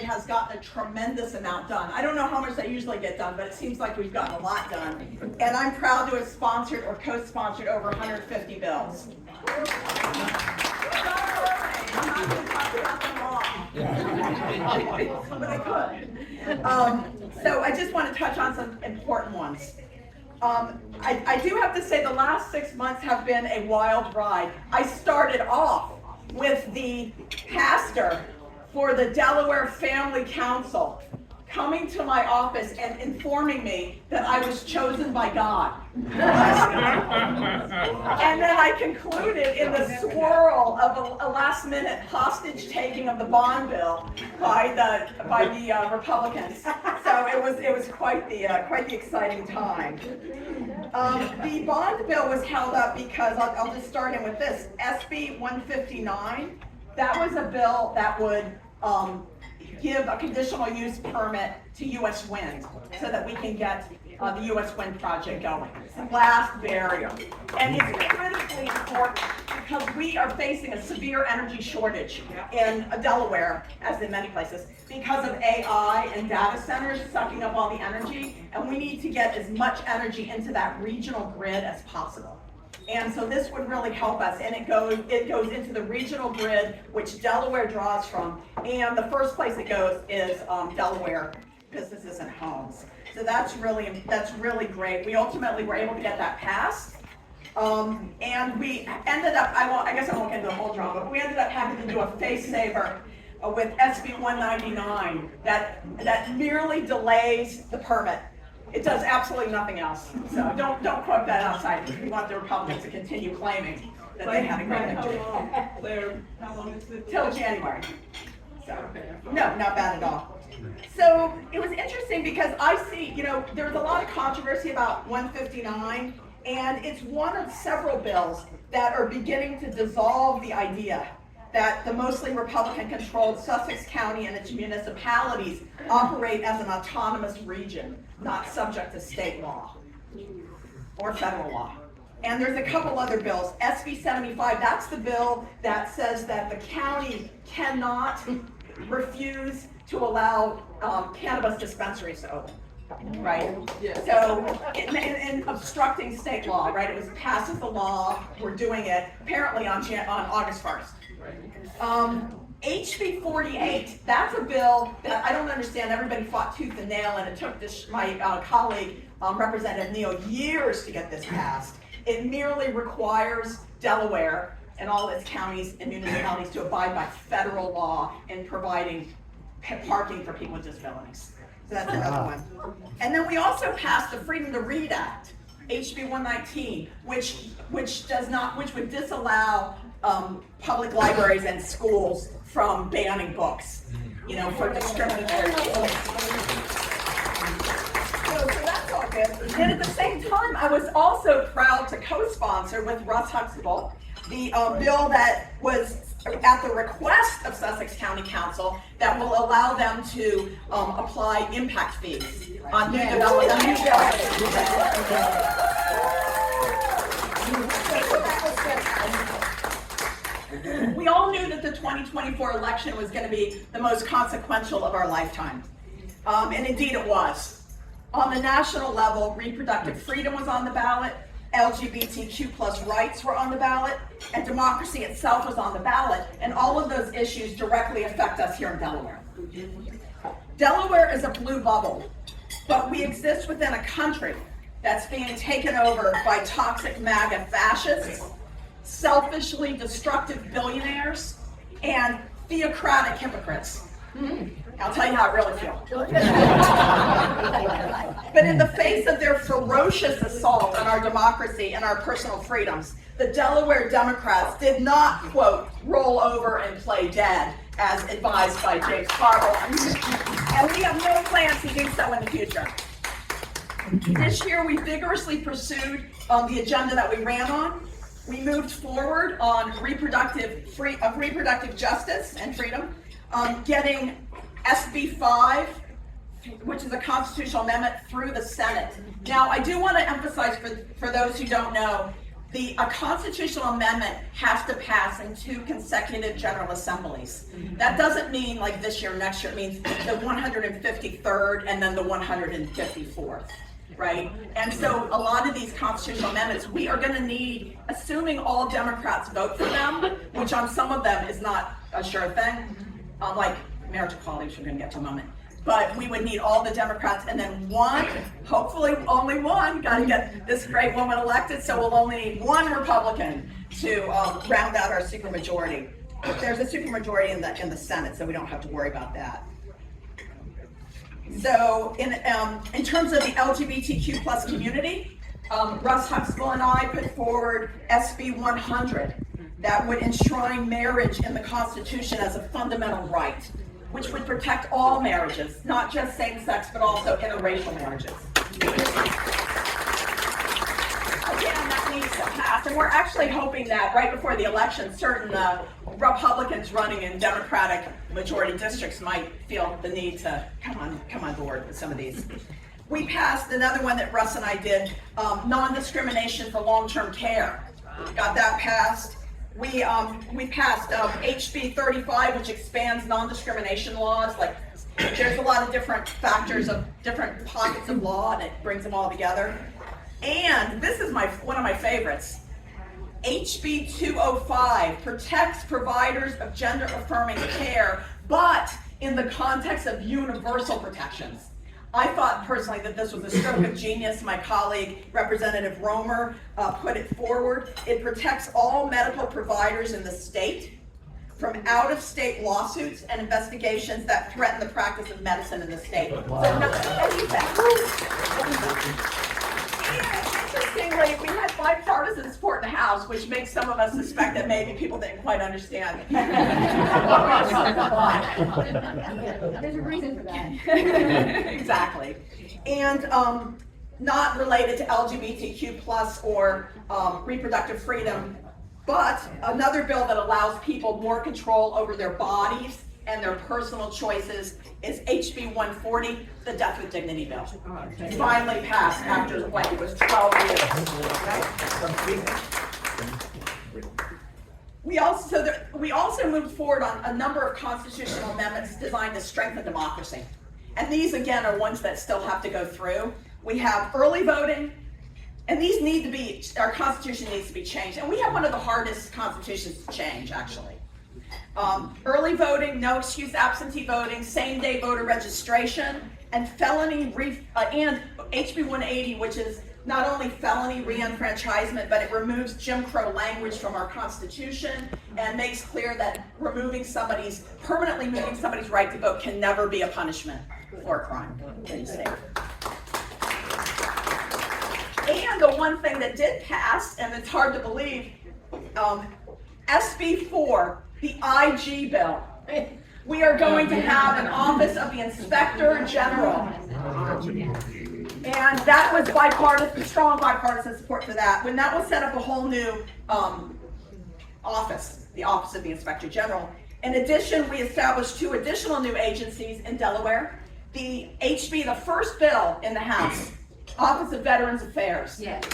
has gotten a tremendous amount done. I don't know how much they usually get done, but it seems like we've gotten a lot done. And I'm proud to have sponsored or co-sponsored over 150 bills. I'm not going to talk about them all, but I could. So I just want to touch on some important ones. I do have to say the last 6 months have been a wild ride. I started off with the pastor for the Delaware Family Council coming to my office and informing me that I was chosen by God. And then I concluded in the swirl of a last-minute hostage taking of the bond bill by the Republicans. So it was quite the exciting time. The bond bill was held up because I'll just start in with this. SB 159. That was a bill that would give a conditional use permit to U.S. Wind so that we can get the U.S. Wind project going. It's the last barrier. And it's critically important because we are facing a severe energy shortage in Delaware, as in many places, because of AI and data centers sucking up all the energy, and we need to get as much energy into that regional grid as possible. And so this would really help us, and it goes into the regional grid, which Delaware draws from, and the first place it goes is Delaware businesses and homes. So that's really great. We ultimately were able to get that passed, and we ended up, I guess I won't get into the whole drama, but we ended up having to do a face saver with SB 199 that merely delays the permit. It does absolutely nothing else. So don't quote that outside because we want the Republicans to continue claiming that they had a great energy. Claire, how long is it? Till January. So no, not bad at all. So it was interesting because I see, there's a lot of controversy about 159, and it's one of several bills that are beginning to dissolve the idea that the mostly Republican-controlled Sussex County and its municipalities operate as an autonomous region, not subject to state law or federal law. And there's a couple other bills. SB 75, that's the bill that says that the county cannot refuse to allow cannabis dispensaries to open. Right? Yes. So, in obstructing state law, right? It was passes the law, we're doing it, apparently on August 1st. HB 48, that's a bill that I don't understand. Everybody fought tooth and nail, and it took my colleague, Representative Neal, years to get this passed. It merely requires Delaware and all its counties and municipalities to abide by federal law in providing parking for people with disabilities. So that's another one. And then we also passed the Freedom to Read Act, HB 119, which would disallow public libraries and schools from banning books, for discriminatory reasons. So that's all good. And at the same time, I was also proud to co-sponsor with Russ Huxtable the bill that was at the request of Sussex County Council that will allow them to apply impact fees on new development. We all knew that the 2024 election was going to be the most consequential of our lifetime. And indeed it was. On the national level, reproductive freedom was on the ballot, LGBTQ plus rights were on the ballot, and democracy itself was on the ballot, and all of those issues directly affect us here in Delaware. Delaware is a blue bubble, but we exist within a country that's being taken over by toxic MAGA fascists, selfishly destructive billionaires, and theocratic hypocrites. I'll tell you how I really feel. But in the face of their ferocious assault on our democracy and our personal freedoms, the Delaware Democrats did not, quote, roll over and play dead, as advised by James Carville. And we have no plans to do so in the future. This year, we vigorously pursued the agenda that we ran on. We moved forward on reproductive justice and freedom, getting SB 5, which is a constitutional amendment, through the Senate. Now, I do want to emphasize for those who don't know, a constitutional amendment has to pass in 2 consecutive general assemblies. That doesn't mean like this year, next year. It means the 153rd and then the 154th, right? And so a lot of these constitutional amendments, we are going to need, assuming all Democrats vote for them, which on some of them is not a sure thing, like marriage equality, which we're going to get to in a moment. But we would need all the Democrats and then one, hopefully only one, got to get this great woman elected, so we'll only need one Republican to round out our supermajority. There's a supermajority in the Senate, so we don't have to worry about that. So in terms of the LGBTQ plus community, Russ Huxtable and I put forward SB 100 that would enshrine marriage in the Constitution as a fundamental right, which would protect all marriages, not just same-sex, but also interracial marriages. Again, that needs to pass, and we're actually hoping that right before the election, certain Republicans running in Democratic majority districts might feel the need to come on board with some of these. We passed another one that Russ and I did, non-discrimination for long-term care. Got that passed. We passed HB 35, which expands non-discrimination laws. Like, there's a lot of different factors of different pockets of law, and it brings them all together. And this is one of my favorites. HB 205 protects providers of gender-affirming care, but in the context of universal protections. I thought personally that this was a stroke of genius. My colleague, Representative Romer, put it forward. It protects all medical providers in the state from out-of-state lawsuits and investigations that threaten the practice of medicine in the state. Wow. So not interestingly, we had bipartisan support in the House, which makes some of us suspect that maybe people didn't quite understand. There's a reason for that. Exactly. And not related to LGBTQ plus or reproductive freedom, but another bill that allows people more control over their bodies and their personal choices is HB 140, the Death with Dignity bill. Finally passed after like it was 12 years. We also moved forward on a number of constitutional amendments designed to strengthen democracy. And these again are ones that still have to go through. We have early voting, and these need to be, our Constitution needs to be changed. And we have one of the hardest constitutions to change, actually. Early voting, no excuse absentee voting, same-day voter registration, and and HB 180, which is not only felony re-enfranchisement, but it removes Jim Crow language from our Constitution and makes clear that permanently moving somebody's right to vote can never be a punishment for a crime in the state. And the one thing that did pass, and it's hard to believe, SB 4, the IG bill. We are going to have an office of the Inspector General. And that was strong bipartisan support for that. When that will set up a whole new office, the Office of the Inspector General. In addition, we established 2 additional new agencies in Delaware. The first bill in the House, Office of Veterans Affairs. Yes.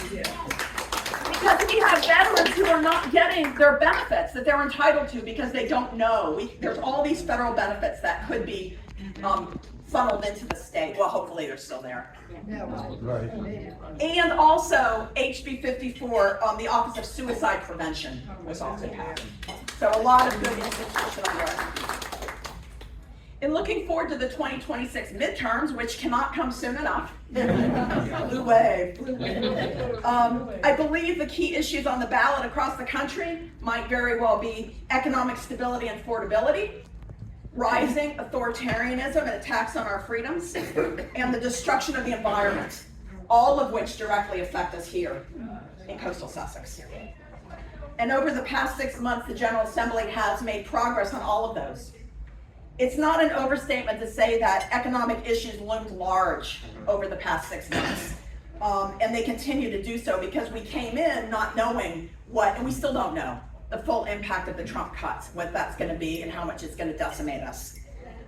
Because we have veterans who are not getting their benefits that they're entitled to because they don't know. There's all these federal benefits that could be funneled into the state. Well, hopefully they're still there. Right. And also HB 54 on the Office of Suicide Prevention was also passed. So a lot of good institutional work. In looking forward to the 2026 midterms, which cannot come soon enough, blue wave. I believe the key issues on the ballot across the country might very well be economic stability and affordability, rising authoritarianism and attacks on our freedoms, and the destruction of the environment, all of which directly affect us here in coastal Sussex. And over the past 6 months, the General Assembly has made progress on all of those. It's not an overstatement to say that economic issues loomed large over the past 6 months. And they continue to do so because we came in not knowing and we still don't know, the full impact of the Trump cuts, what that's going to be and how much it's going to decimate us.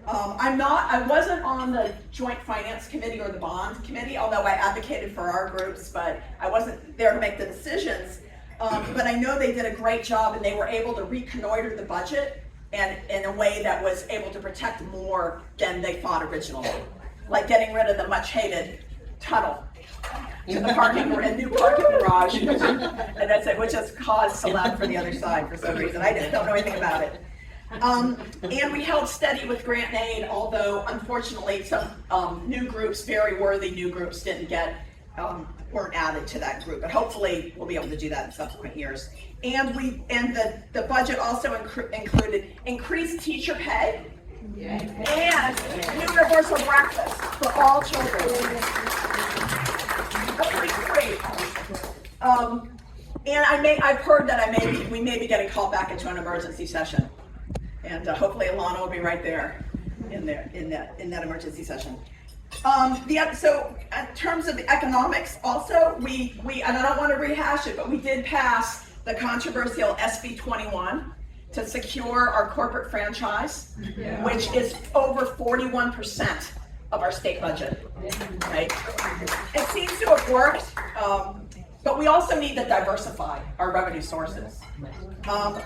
I wasn't on the Joint Finance Committee or the Bond Committee, although I advocated for our groups, but I wasn't there to make the decisions. But I know they did a great job and they were able to reconnoiter the budget and in a way that was able to protect more than they thought originally. Like getting rid of the much hated tunnel to the new parking garage, and that's it, which has caused Salad for the other side for some reason. I don't know anything about it. And we held steady with grant and aid, although unfortunately some new groups, very worthy new groups, weren't added to that group. But hopefully we'll be able to do that in subsequent years. And the budget also included increased teacher pay and universal breakfast for all children. Hopefully free. And I've heard that we may be getting called back into an emergency session. And hopefully Alana will be right there in that emergency session. So in terms of the economics, also we and I don't want to rehash it, but we did pass the controversial SB 21 to secure our corporate franchise, which is over 41% of our state budget. Right? It seems to have worked, but we also need to diversify our revenue sources.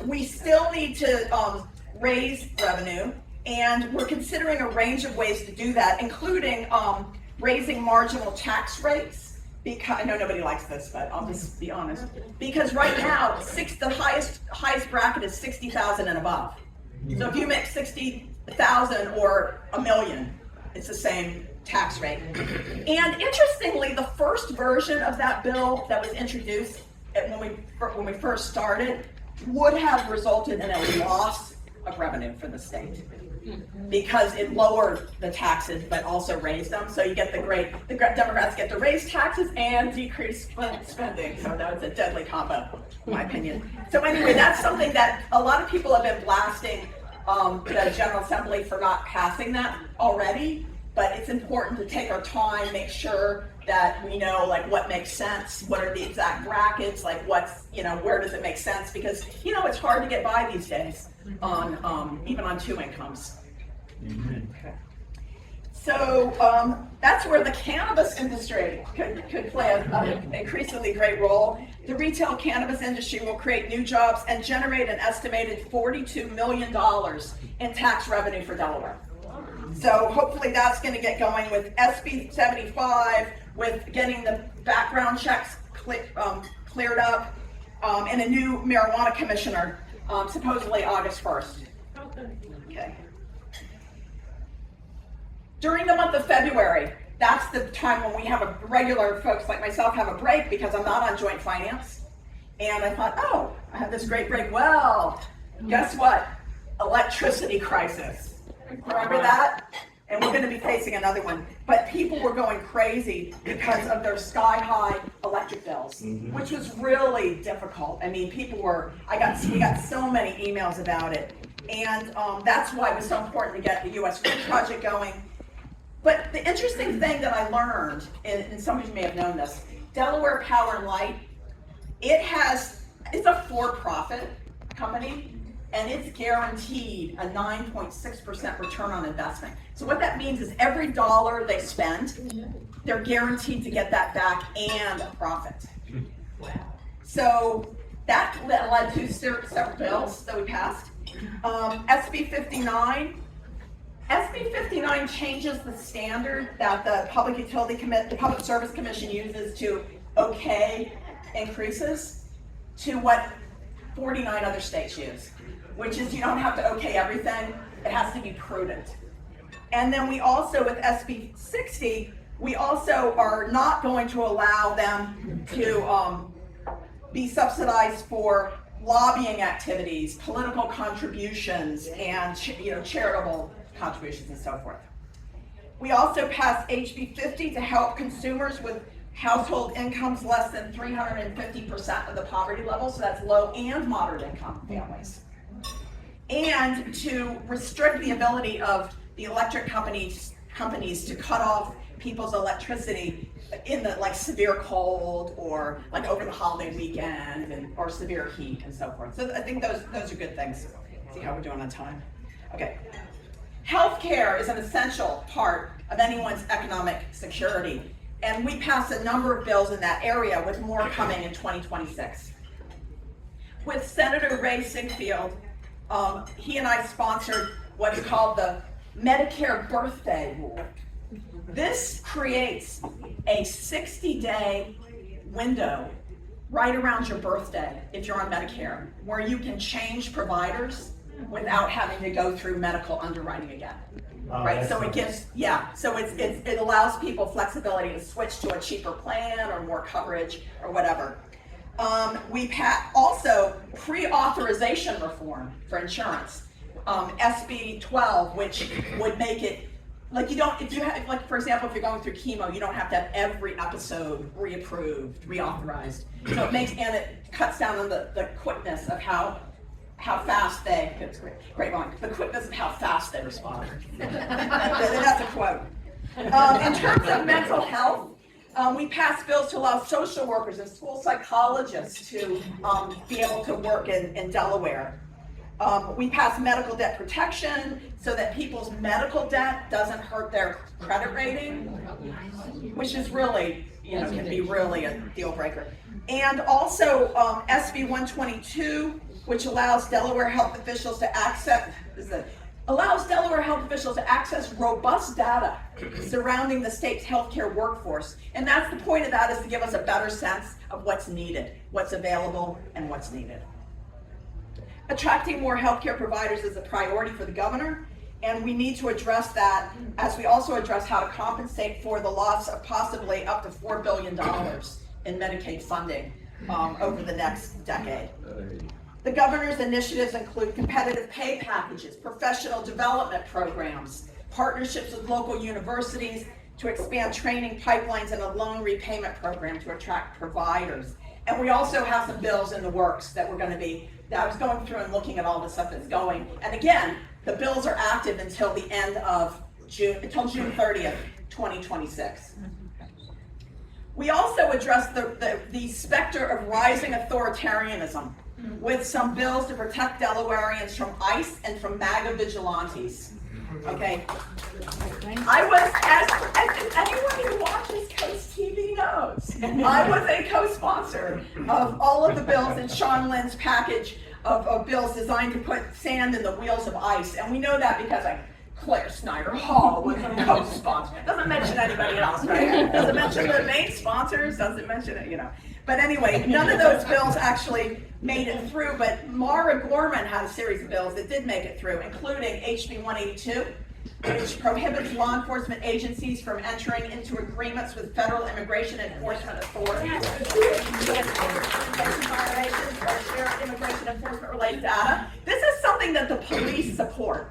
We still need to raise revenue, and we're considering a range of ways to do that, including raising marginal tax rates. Because I know nobody likes this, but I'll just be honest. Because right now, the highest bracket is 60,000 and above. So if you make 60,000 or $1 million, it's the same tax rate. And interestingly, the first version of that bill that was introduced when we first started would have resulted in a loss of revenue for the state, because it lowered the taxes but also raised them. So you get the Democrats get to raise taxes and decrease spending. So that was a deadly combo, in my opinion. So anyway, that's something that a lot of people have been blasting the General Assembly for not passing that already. But it's important to take our time, make sure that we know like what makes sense, what are the exact brackets, like where does it make sense? Because it's hard to get by these days on even on 2 incomes. Okay. So that's where the cannabis industry could play an increasingly great role. The retail cannabis industry will create new jobs and generate an estimated $42 million in tax revenue for Delaware. So hopefully that's going to get going with SB 75, with getting the background checks cleared up, and a new marijuana commissioner, supposedly August 1st. Okay. During the month of February, that's the time when we have regular folks like myself have a break because I'm not on joint finance. And I thought, I have this great break. Well, guess what? Electricity crisis. Remember that? And we're going to be facing another one. But people were going crazy because of their sky-high electric bills, which was really difficult. I mean, we got so many emails about it. And that's why it was so important to get the U.S. Grid project going. But the interesting thing that I learned, and some of you may have known this, Delaware Power and Light, it's a for-profit company. And it's guaranteed a 9.6% return on investment. So what that means is every dollar they spend, they're guaranteed to get that back and a profit. Wow. So that led to several bills that we passed. SB 59. SB 59 changes the standard that the the Public Service Commission uses to okay increases to what 49 other states use, which is you don't have to okay everything, it has to be prudent. And then we also, with SB 60, we also are not going to allow them to be subsidized for lobbying activities, political contributions, and charitable contributions and so forth. We also passed HB 50 to help consumers with household incomes less than 350% of the poverty level, so that's low and moderate income families. And to restrict the ability of the electric companies to cut off people's electricity in the severe cold or over the holiday weekend or severe heat and so forth. So I think those are good things. See how we're doing on time. Okay. Healthcare is an essential part of anyone's economic security. And we passed a number of bills in that area with more coming in 2026. with Senator Ray Sinkfield, he and I sponsored what's called the Medicare birthday rule. This creates a 60-day window right around your birthday, if you're on Medicare, where you can change providers without having to go through medical underwriting again. Right, so it gives, so it allows people flexibility to switch to a cheaper plan or more coverage or whatever. We've had also pre-authorization reform for insurance, SB 12, which would make it, like you don't, if you have, like for example, if you're going through chemo, you don't have to have every episode reapproved, reauthorized. So it makes, and it cuts down on the quickness of how fast they, it's great line, the quickness of how fast they respond. That's a quote. In terms of mental health, we passed bills to allow social workers and school psychologists to be able to work in Delaware. We passed medical debt protection so that people's medical debt doesn't hurt their credit rating, which is really, can be really a deal breaker. And also SB 122, which allows Delaware health officials to access robust data surrounding the state's healthcare workforce. And that's the point of that, is to give us a better sense of what's needed, what's available, and what's needed. Attracting more healthcare providers is a priority for the governor, and we need to address that as we also address how to compensate for the loss of possibly up to $4 billion in Medicaid funding over the next decade. The governor's initiatives include competitive pay packages, professional development programs, partnerships with local universities to expand training pipelines, and a loan repayment program to attract providers. And we also have some bills in the works that I was going through and looking at all the stuff that's going. And again, the bills are active until the end of until June 30th, 2026. We also addressed the specter of rising authoritarianism with some bills to protect Delawareans from ICE and from MAGA vigilantes. Okay. I was, as anyone who watches Coast TV knows, I was a co-sponsor of all of the bills in Sean Lynn's package of bills designed to put sand in the wheels of ICE. And we know that because Claire Snyder-Hall was a co-sponsor. Doesn't mention anybody else, right? Doesn't mention the main sponsors, doesn't mention it, But anyway, none of those bills actually made it through, but Mara Gorman had a series of bills that did make it through, including HB 182, which prohibits law enforcement agencies from entering into agreements with federal immigration enforcement authorities. Violations or share immigration enforcement related data. This is something that the police support.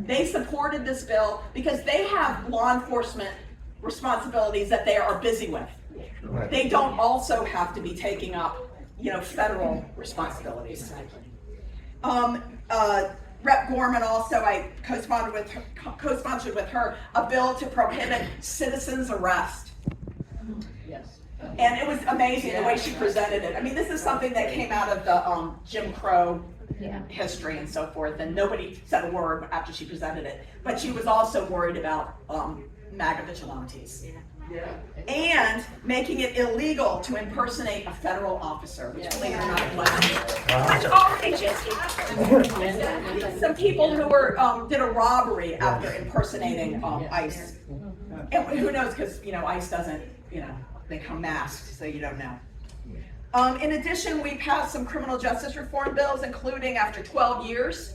They supported this bill because they have law enforcement responsibilities that they are busy with. They don't also have to be taking up, federal responsibilities. Rep. Gorman also, I co-sponsored with her a bill to prohibit citizens' arrest. Yes. And it was amazing the way she presented it. I mean, this is something that came out of the Jim Crow history and so forth, and nobody said a word after she presented it. But she was also worried about MAGA vigilantes. And making it illegal to impersonate a federal officer, which believe it or not, which already just happened. Some people who were did a robbery after impersonating ICE. And who knows, because ICE doesn't, they come masked, so you don't know. In addition, we passed some criminal justice reform bills, including after 12 years,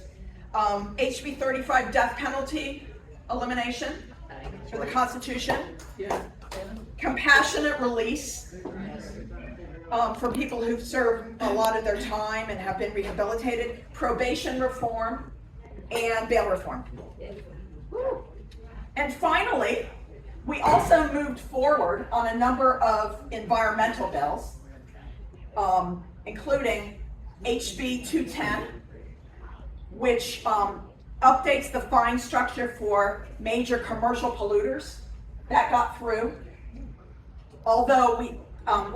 HB 35 death penalty elimination for the Constitution. Compassionate release for people who've served a lot of their time and have been rehabilitated, probation reform, and bail reform. And finally, we also moved forward on a number of environmental bills, including HB 210, which updates the fine structure for major commercial polluters. That got through. Although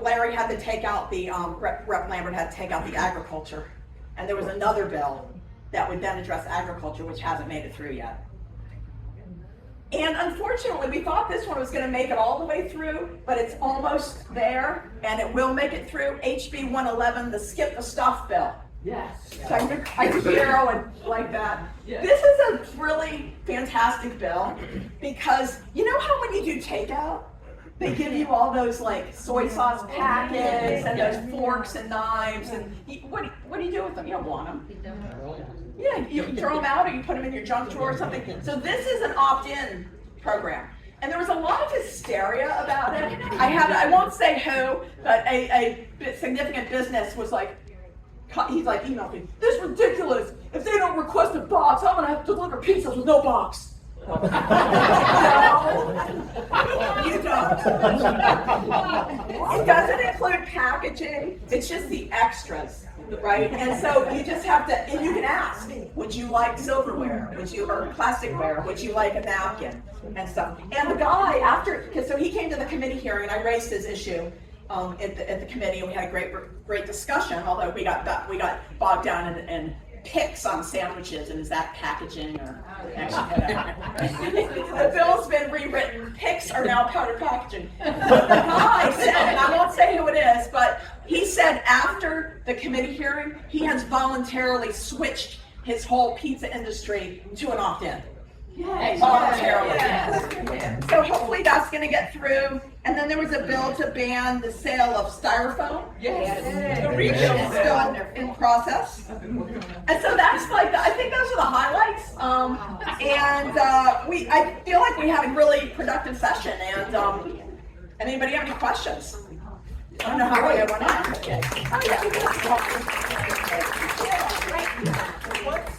Larry had to take out Rep. Lambert had to take out the agriculture. And there was another bill that would then address agriculture, which hasn't made it through yet. And unfortunately, we thought this one was going to make it all the way through, but it's almost there, and it will make it through. HB 111, the Skip the Stuff bill. Yes. So I do zero and like that. Yeah. This is a really fantastic bill because you know how when you do takeout, they give you all those like soy sauce packets and those forks and knives and what do you do with them? You don't want them. Yeah, you throw them out or you put them in your junk drawer or something. So this is an opt-in program. And there was a lot of hysteria about it. I won't say who, but a significant business was like, he's like emailed me, this is ridiculous. If they don't request a box, I'm gonna have to deliver pizzas with no box. No, you don't. It doesn't include packaging, it's just the extras, right? And so you just have to, and you can ask, would you like silverware? Or plasticware? Would you like a napkin? And stuff. And the guy, so he came to the committee hearing and I raised his issue at the committee and we had a great discussion, although we got bogged down in picks on sandwiches and is that packaging or the bill's been rewritten. Picks are now powder packaging. But the guy said, and I won't say who it is, but he said after the committee hearing, he has voluntarily switched his whole pizza industry to an opt-in. Yay. Voluntarily. Yeah. So hopefully that's going to get through. And then there was a bill to ban the sale of styrofoam. Yes. The reach is still in process. And so that's I think those are the highlights. I feel like we had a really productive session. And anybody have any questions? I don't know how long I went on. Oh, yeah.